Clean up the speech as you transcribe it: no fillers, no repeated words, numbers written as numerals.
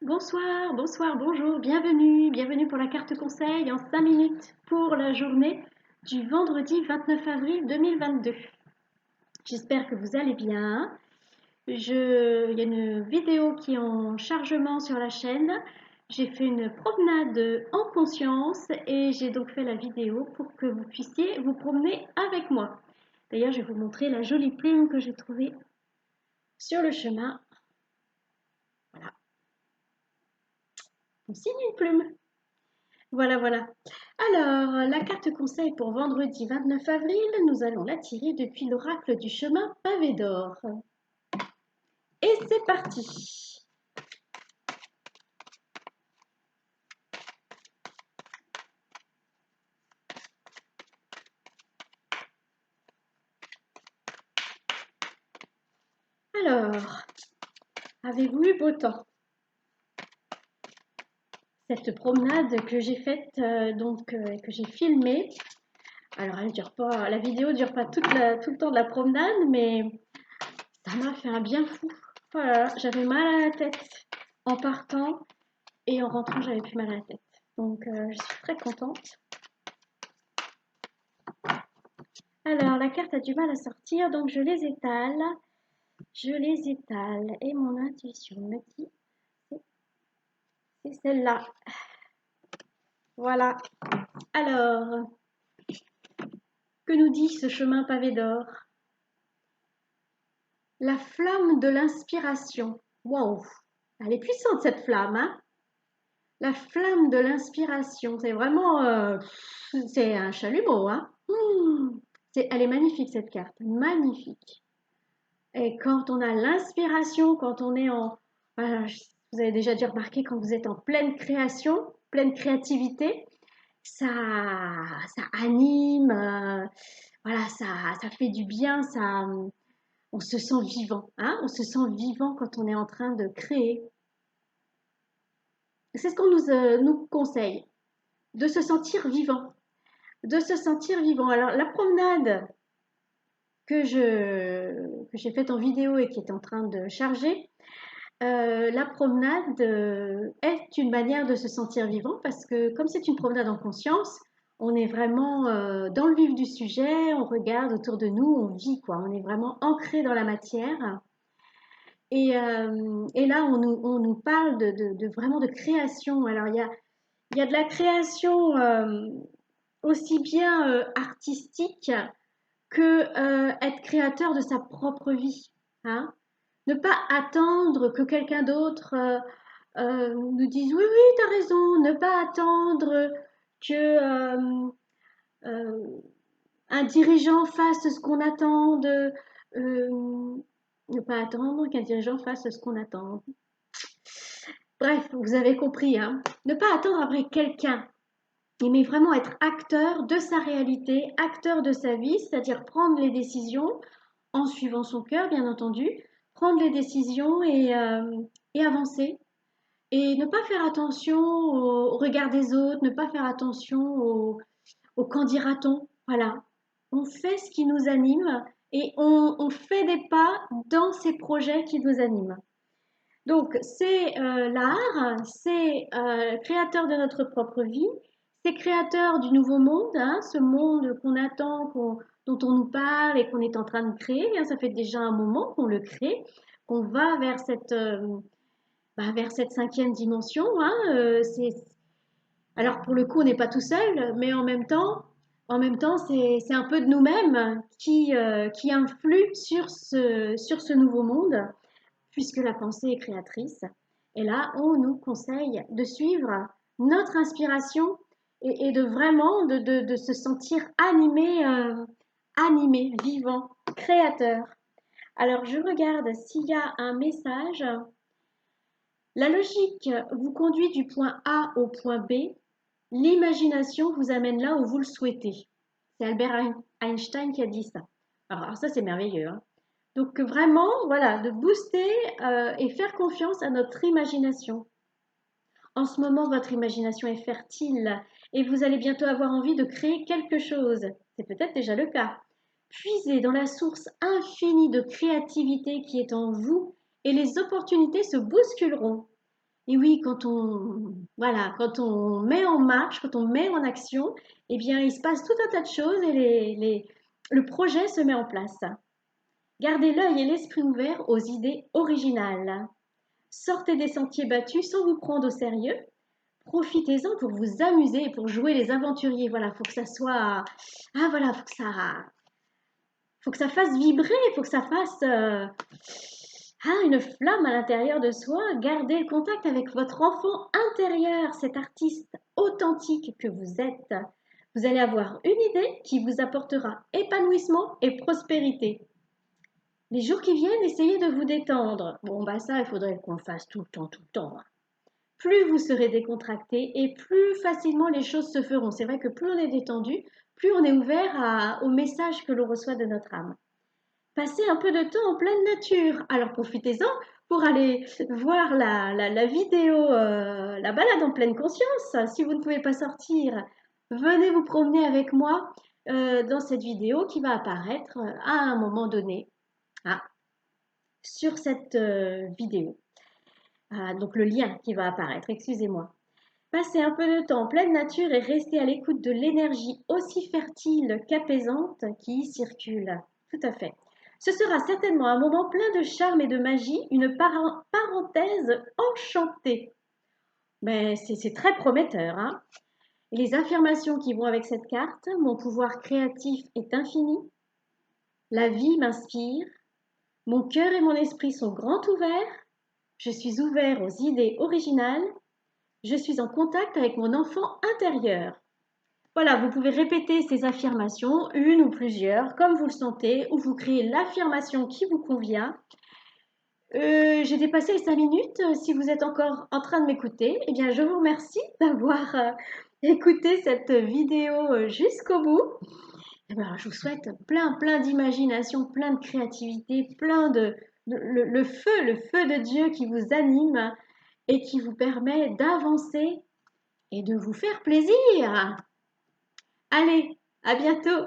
Bonsoir, bonsoir, bonjour, bienvenue pour la carte conseil en 5 minutes pour la journée du vendredi 29 avril 2022. J'espère que vous allez bien. Il y a une vidéo qui est en chargement sur la chaîne. J'ai fait une promenade en conscience et j'ai donc fait la vidéo pour que vous puissiez vous promener avec moi. D'ailleurs, je vais vous montrer la jolie plume que j'ai trouvée sur le chemin. Voilà, on signe une plume. Voilà, voilà. Alors, la carte conseil pour vendredi 29 avril, nous allons la tirer depuis l'oracle du chemin pavé d'or. Et c'est parti. Alors, avez-vous eu beau temps? Cette promenade que j'ai faite, que j'ai filmée. Alors, elle dure pas, la vidéo dure pas tout le temps de la promenade, mais ça m'a fait un bien fou. Voilà, j'avais mal à la tête en partant et en rentrant, j'avais plus mal à la tête. Donc, je suis très contente. Alors, la carte a du mal à sortir, donc je les étale. Et mon intuition me dit, c'est celle-là. Voilà. Alors, que nous dit ce chemin pavé d'or? La flamme de l'inspiration. Waouh, elle est puissante cette flamme, hein? La flamme de l'inspiration, c'est vraiment, c'est un chalumeau, hein? Elle est magnifique cette carte, magnifique. Et quand on a l'inspiration, quand on est en... Voilà, vous avez déjà dû remarquer quand vous êtes en pleine création, pleine créativité, ça, ça anime, voilà, ça fait du bien, on se sent vivant, hein, on se sent vivant quand on est en train de créer. C'est ce qu'on nous conseille, de se sentir vivant, de se sentir vivant. Alors la promenade que j'ai faite en vidéo et qui est en train de charger, la promenade est une manière de se sentir vivant parce que comme c'est une promenade en conscience, on est vraiment dans le vif du sujet, on regarde autour de nous, on vit quoi, on est vraiment ancré dans la matière. Et là, on nous parle vraiment de création. Alors, il y a de la création aussi bien artistique que être créateur de sa propre vie. Hein. Ne pas attendre que quelqu'un d'autre nous dise oui, oui, tu as raison. Ne pas attendre que euh, un dirigeant fasse ce qu'on attend ne pas attendre qu'un dirigeant fasse ce qu'on attend. Bref, vous avez compris, hein. Ne pas attendre après quelqu'un, mais vraiment être acteur de sa réalité, acteur de sa vie, c'est-à-dire prendre les décisions en suivant son cœur, bien entendu, prendre les décisions et avancer. Et ne pas faire attention au regard des autres, ne pas faire attention au qu'en dira-t-on. Voilà. On fait ce qui nous anime et on fait des pas dans ces projets qui nous animent. Donc, c'est l'art, c'est créateur de notre propre vie, c'est créateur du nouveau monde, hein, ce monde qu'on attend, dont on nous parle et qu'on est en train de créer. Hein, ça fait déjà un moment qu'on le crée, qu'on va vers cette cinquième dimension. Hein, alors, pour le coup, on n'est pas tout seul, mais en même temps c'est un peu de nous-mêmes qui influe sur ce nouveau monde puisque la pensée est créatrice. Et là, on nous conseille de suivre notre inspiration et de vraiment de se sentir animé, animé, vivant, créateur. Alors, je regarde s'il y a un message. La logique vous conduit du point A au point B. L'imagination vous amène là où vous le souhaitez. C'est Albert Einstein qui a dit ça. Alors ça, c'est merveilleux. Hein. Donc vraiment, voilà, de booster et faire confiance à notre imagination. En ce moment, votre imagination est fertile et vous allez bientôt avoir envie de créer quelque chose. C'est peut-être déjà le cas. Puisez dans la source infinie de créativité qui est en vous et les opportunités se bousculeront. Et oui, voilà, quand on met en marche, quand on met en action, eh bien, il se passe tout un tas de choses et le projet se met en place. Gardez l'œil et l'esprit ouverts aux idées originales. Sortez des sentiers battus sans vous prendre au sérieux. Profitez-en pour vous amuser et pour jouer les aventuriers. Voilà, faut que ça soit, ah voilà, faut que ça fasse vibrer, faut que ça fasse une flamme à l'intérieur de soi. Gardez le contact avec votre enfant intérieur, cet artiste authentique que vous êtes. Vous allez avoir une idée qui vous apportera épanouissement et prospérité. Les jours qui viennent, essayez de vous détendre. Bon, bah ça, il faudrait qu'on le fasse tout le temps, hein. Plus vous serez décontracté et plus facilement les choses se feront. C'est vrai que plus on est détendu, plus on est ouvert aux messages que l'on reçoit de notre âme. Passez un peu de temps en pleine nature. Alors profitez-en pour aller voir la vidéo, la balade en pleine conscience. Si vous ne pouvez pas sortir, venez vous promener avec moi dans cette vidéo qui va apparaître à un moment donné. Ah, sur cette vidéo. Ah, donc le lien qui va apparaître, excusez-moi. Passez un peu de temps en pleine nature et restez à l'écoute de l'énergie aussi fertile qu'apaisante qui y circule. Tout à fait. Ce sera certainement un moment plein de charme et de magie, une parenthèse enchantée. Mais c'est très prometteur, hein? Et les affirmations qui vont avec cette carte, mon pouvoir créatif est infini, la vie m'inspire, mon cœur et mon esprit sont grands ouverts, je suis ouvert aux idées originales, je suis en contact avec mon enfant intérieur. Voilà, vous pouvez répéter ces affirmations, une ou plusieurs, comme vous le sentez, ou vous créez l'affirmation qui vous convient. J'ai dépassé les 5 minutes. Si vous êtes encore en train de m'écouter, eh bien, je vous remercie d'avoir écouté cette vidéo jusqu'au bout. Eh ben, je vous souhaite plein d'imagination, plein de créativité, le feu de Dieu qui vous anime et qui vous permet d'avancer et de vous faire plaisir. Allez, à bientôt!